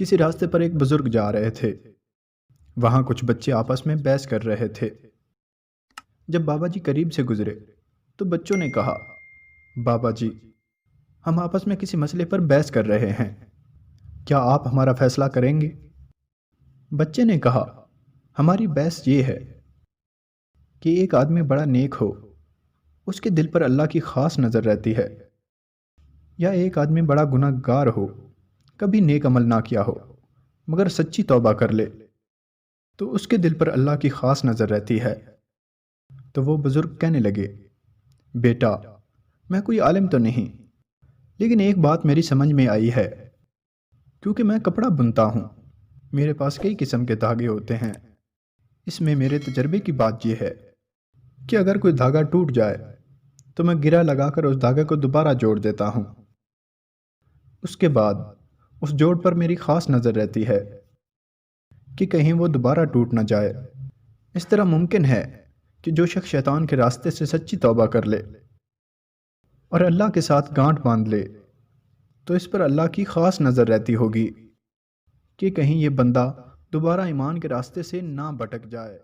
کسی راستے پر ایک بزرگ جا رہے تھے۔ وہاں کچھ بچے آپس میں بحث کر رہے تھے۔ جب بابا جی قریب سے گزرے تو بچوں نے کہا، بابا جی، ہم آپس میں کسی مسئلے پر بحث کر رہے ہیں، کیا آپ ہمارا فیصلہ کریں گے؟ بچے نے کہا، ہماری بحث یہ ہے کہ ایک آدمی بڑا نیک ہو، اس کے دل پر اللہ کی خاص نظر رہتی ہے، یا ایک آدمی بڑا گناہ گار ہو، کبھی نیک عمل نہ کیا ہو مگر سچی توبہ کر لے تو اس کے دل پر اللہ کی خاص نظر رہتی ہے۔ تو وہ بزرگ کہنے لگے، بیٹا، میں کوئی عالم تو نہیں، لیکن ایک بات میری سمجھ میں آئی ہے، کیونکہ میں کپڑا بنتا ہوں، میرے پاس کئی قسم کے دھاگے ہوتے ہیں۔ اس میں میرے تجربے کی بات یہ ہے کہ اگر کوئی دھاگا ٹوٹ جائے تو میں گرہ لگا کر اس دھاگے کو دوبارہ جوڑ دیتا ہوں۔ اس کے بعد اس جوڑ پر میری خاص نظر رہتی ہے کہ کہیں وہ دوبارہ ٹوٹ نہ جائے۔ اس طرح ممکن ہے کہ جو شخص شیطان کے راستے سے سچی توبہ کر لے اور اللہ کے ساتھ گانٹھ باندھ لے تو اس پر اللہ کی خاص نظر رہتی ہوگی کہ کہیں یہ بندہ دوبارہ ایمان کے راستے سے نہ بھٹک جائے۔